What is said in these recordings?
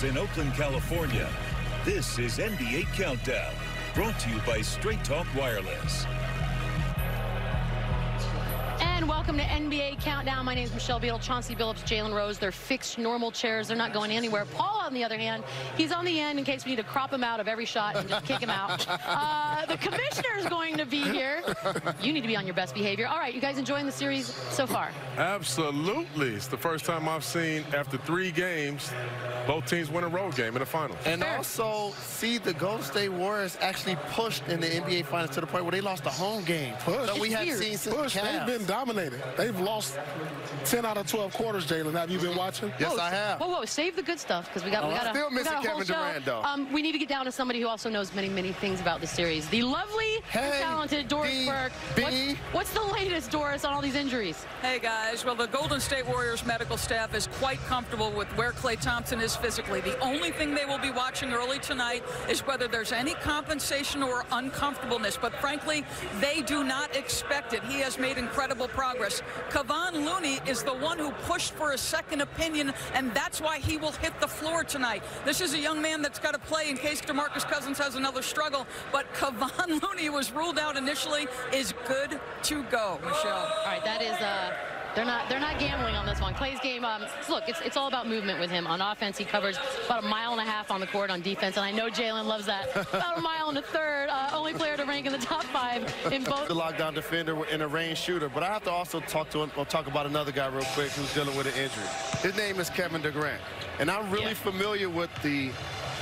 In Oakland, California, this is NBA Countdown, brought to you by Straight Talk Wireless. And welcome to NBA Countdown. My name is Michelle Beadle, Chauncey Billups, Jalen Rose. They're fixed normal chairs. They're not going anywhere. Paul, on the other hand, he's on the end in case we need to crop him out of every shot and just kick him out. The commissioner is going to be here. You need to be on your best behavior. All right, you guys enjoying the series so far? Absolutely. It's the first time I've seen, after 3 games, both teams win a road game in the finals. And also see the Golden State Warriors actually pushed in the NBA Finals to the point where they lost the home game. Push. So we haven't seen since the They've been dominated. They've lost 10 out of 12 quarters, Jalen. Have you been watching? Yes, I have. Whoa, save the good stuff because we got I'm still missing Kevin Durant, though. We need to get down to somebody who also knows many, many things about the series. The lovely and talented Doris Burke. What's the latest, Doris, on all these injuries? Hey, guys. Well, the Golden State Warriors medical staff is quite comfortable with where Klay Thompson is physically. The only thing they will be watching early tonight is whether there's any compensation or uncomfortableness. But frankly, they do not expect it. He has made incredible progress. Kevon Looney is the one who pushed for a second opinion, and that's why he will hit the floor tonight. This is a young man that's got to play in case DeMarcus Cousins has another struggle. But Kevon Looney, who was ruled out initially, is good to go, Michelle. All right, that is they're not gambling on this one. Klay's game, look, it's all about movement with him. On offense, he covers about 1.5 miles on the court. On defense, and I know Jalen loves that, about 1.1 miles. Only player to rank in the top 5 in both. The lockdown defender and a range shooter. But I have to also talk about another guy real quick who's dealing with an injury. His name is Kevin Durant. And I'm really familiar with the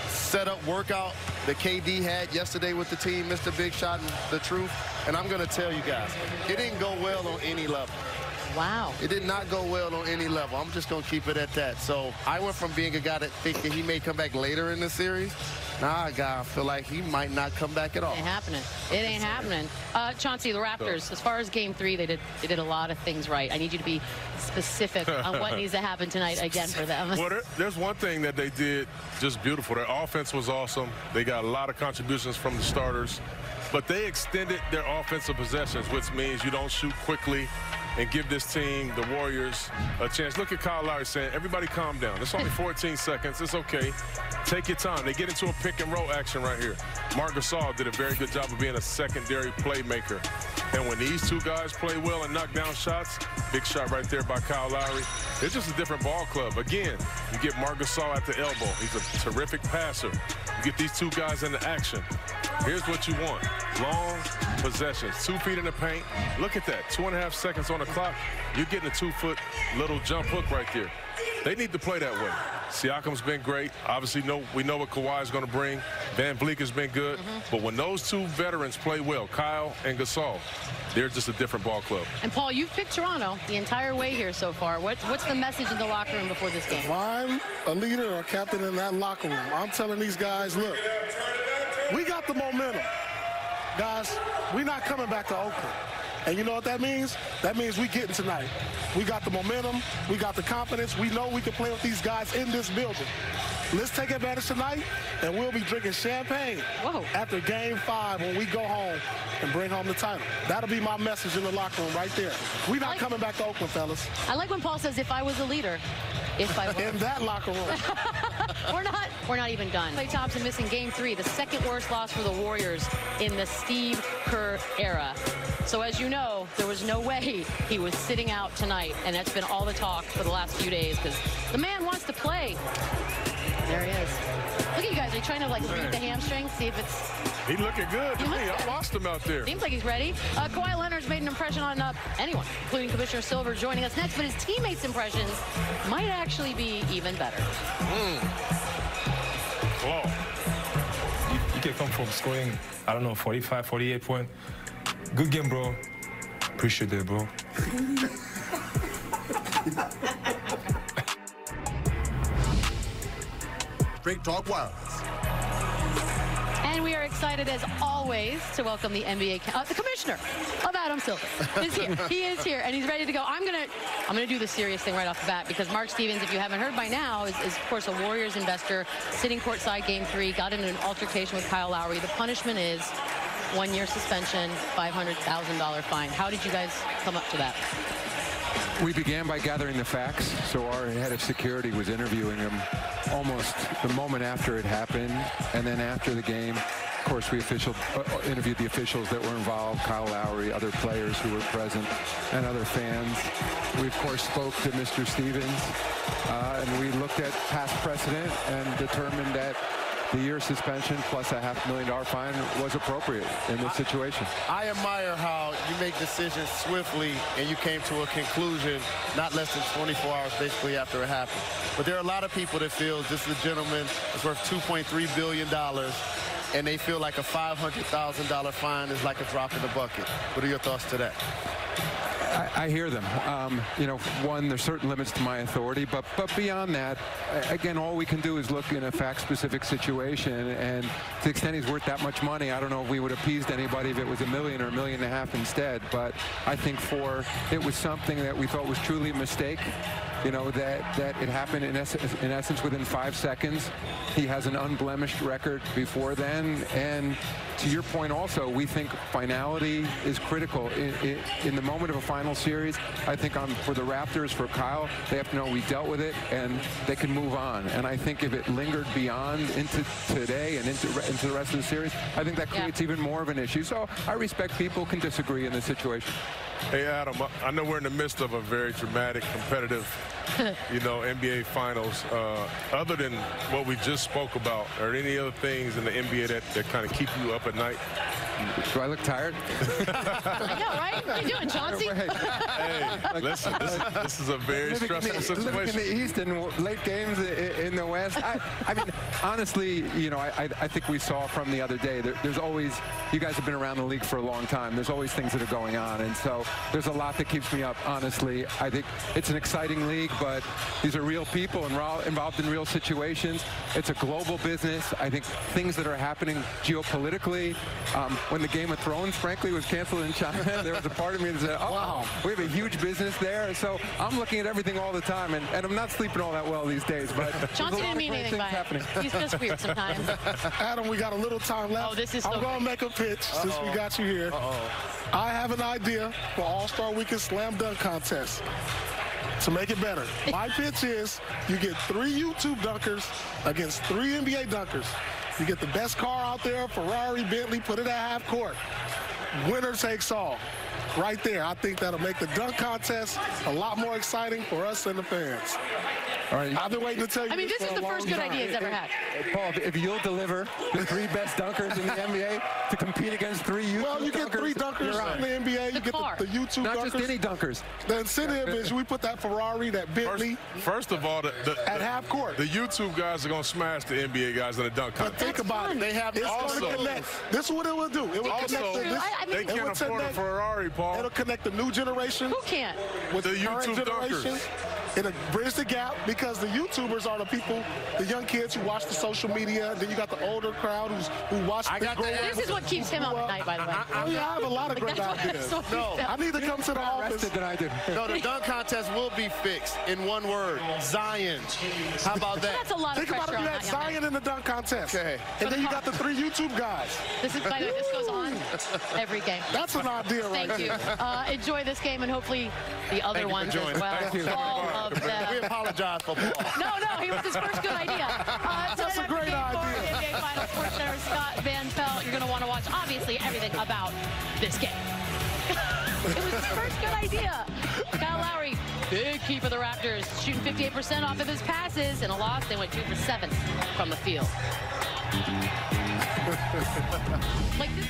setup workout that KD had yesterday with the team, Mr. Big Shot and the truth. And I'm going to tell you guys, it didn't go well on any level. Wow. It did not go well on any level. I'm just going to keep it at that. So I went from being a guy that thinking he may come back later in the series. Now a guy I feel like he might not come back at all. It ain't happening. It ain't happening. Chauncey, the Raptors, as far as game 3, they did a lot of things right. I need you to be specific on what needs to happen tonight again for them. Well, there's one thing that they did just beautiful. Their offense was awesome. They got a lot of contributions from the starters. But they extended their offensive possessions, which means you don't shoot quickly and give this team, the Warriors, a chance. Look at Kyle Lowry saying, everybody calm down. It's only 14 seconds. It's okay. Take your time. They get into a pick-and-roll action right here. Marc Gasol did a very good job of being a secondary playmaker. And when these 2 guys play well and knock down shots, big shot right there by Kyle Lowry, it's just a different ball club. Again, you get Marc Gasol at the elbow. He's a terrific passer. You get these 2 guys into action. Here's what you want. Long possessions, 2 feet in the paint. Look at that, 2.5 seconds on the clock. You're getting a 2-foot little jump hook right there. They need to play that way. Siakam's been great. Obviously, we know what Kawhi is going to bring. Van Vliet has been good. But when those 2 veterans play well, Kyle and Gasol, they're just a different ball club. And, Paul, you've picked Toronto the entire way here so far. What's the message in the locker room before this game? If I'm a leader or a captain in that locker room, I'm telling these guys, look, we got the momentum. Guys, we're not coming back to Oakland. And you know what that means? That means we getting tonight. We got the momentum. We got the confidence. We know we can play with these guys in this building. Let's take advantage tonight, and we'll be drinking champagne after Game 5 when we go home and bring home the title. That'll be my message in the locker room right there. We're not coming back to Oakland, fellas. I like when Paul says, if I was a leader. If I was. In that locker room. We're not even done. Klay Thompson missing game 3, the 2nd worst loss for the Warriors in the Steve Kerr era. So as you know, there was no way he was sitting out tonight, and that's been all the talk for the last few days because the man wants to play. There he is. Look at you guys. Are you trying to, like, read the hamstring, see if it's... He looking good to me. I lost him out there. Seems like he's ready. Kawhi Leonard's made an impression on anyone, including Commissioner Silver joining us next, but his teammates' impressions might actually be even better. Claw. You can come from scoring, I don't know, 45, 48 points. Good game, bro. Appreciate it, bro. Straight Talk Wireless. And we are excited, as always, to welcome the NBA, the commissioner of Adam Silver is here. He is here, and he's ready to go. I'm gonna do the serious thing right off the bat because Mark Stevens, if you haven't heard by now, is of course a Warriors investor, sitting courtside game 3, got into an altercation with Kyle Lowry. The punishment is 1-year suspension, $500,000 fine. How did you guys come up to that? We began by gathering the facts, so our head of security was interviewing him almost the moment after it happened, and then after the game, of course, we interviewed the officials that were involved, Kyle Lowry, other players who were present, and other fans. We, of course, spoke to Mr. Stevens, and we looked at past precedent and determined that the year suspension plus a $500,000 fine was appropriate in this situation. I admire how you make decisions swiftly and you came to a conclusion not less than 24 hours basically after it happened. But there are a lot of people that feel this is a gentleman that's worth $2.3 billion and they feel like a $500,000 fine is like a drop in the bucket. What are your thoughts to that? I hear them. You know, one, there's certain limits to my authority, but beyond that, again, all we can do is look in a fact-specific situation, and to the extent he's worth that much money, I don't know if we would have appeased anybody if it was $1 million or $1.5 million instead, but I think it was something that we thought was truly a mistake. You know, that it happened in essence within 5 seconds. He has an unblemished record before then, and to your point also, we think finality is critical. In the moment of a final series, I think for the Raptors, for Kyle, they have to know we dealt with it and they can move on. And I think if it lingered beyond into today and into the rest of the series, I think that creates even more of an issue. So I respect people can disagree in this situation. Hey, Adam, I know we're in the midst of a very dramatic, competitive, you know, NBA Finals. Other than what we just spoke about, are there any other things in the NBA that kind of keep you up at night? Do I look tired? I know, right? What are you doing, Chauncey? Hey, listen, this is a very stressful situation. Living in the East and late games in the West. I mean, honestly, you know, I think we saw from the other day, there's always, you guys have been around the league for a long time. There's always things that are going on. And so there's a lot that keeps me up, honestly. I think it's an exciting league, but these are real people involved in real situations. It's a global business. I think things that are happening geopolitically, when the Game of Thrones, frankly, was canceled in China, there was a part of me that said, oh, wow, we have a huge business there. So I'm looking at everything all the time, and I'm not sleeping all that well these days. But Chauncey didn't mean anything by it. He's just weird sometimes. Adam, we got a little time left. Oh, this is so I'm going to make a pitch since we got you here. I have an idea for All-Star Weekend Slam Dunk Contest. To make it better, my pitch is you get 3 YouTube dunkers against 3 NBA dunkers. You get the best car out there, Ferrari, Bentley, put it at half court. Winner takes all. Right there. I think that'll make the dunk contest a lot more exciting for us and the fans. All right. I've been waiting to tell you. I mean, this is the first good idea he's ever had. Paul, if you'll deliver the 3 best dunkers in the NBA to compete against 3 YouTube dunkers. Well, you get 3 dunkers in the NBA. You get the YouTube Not dunkers. just any dunkers. The incentive is we put that Ferrari, that Bentley. First of all, at half court. The YouTube guys are going to smash the NBA guys in the dunk contest. But think about it. They have also connect. This is what it will do. It will connect. They can't afford a Ferrari, Paul. It'll connect the new generation. Who can't? With the YouTube dunkers. It'll bridge the gap because the YouTubers are the people, the young kids who watch the social media. Then you got the older crowd who watch the This is what keeps him up at night, by the way. I have a lot of great ideas. I need to come to the office. Than I do. No, the dunk contest will be fixed in one word: Zion. How about that? That's a lot of Think about pressure if you on had that young man. Zion in the dunk contest. Okay. And then you got the 3 YouTube guys. This is, by the way, this goes on every game. That's an idea right Thank you. Enjoy this game and hopefully the other ones as well. Thank you. All of them. We apologize for Paul. No, it was his first good idea. That's a great idea. NBA Finals Sports Center, Scott Van Pelt. You're going to want to watch, obviously, everything about this game. It was his first good idea. Kyle Lowry, big key for the Raptors, shooting 58% off of his passes. In a loss, they went 2 for 7 from the field. Like this.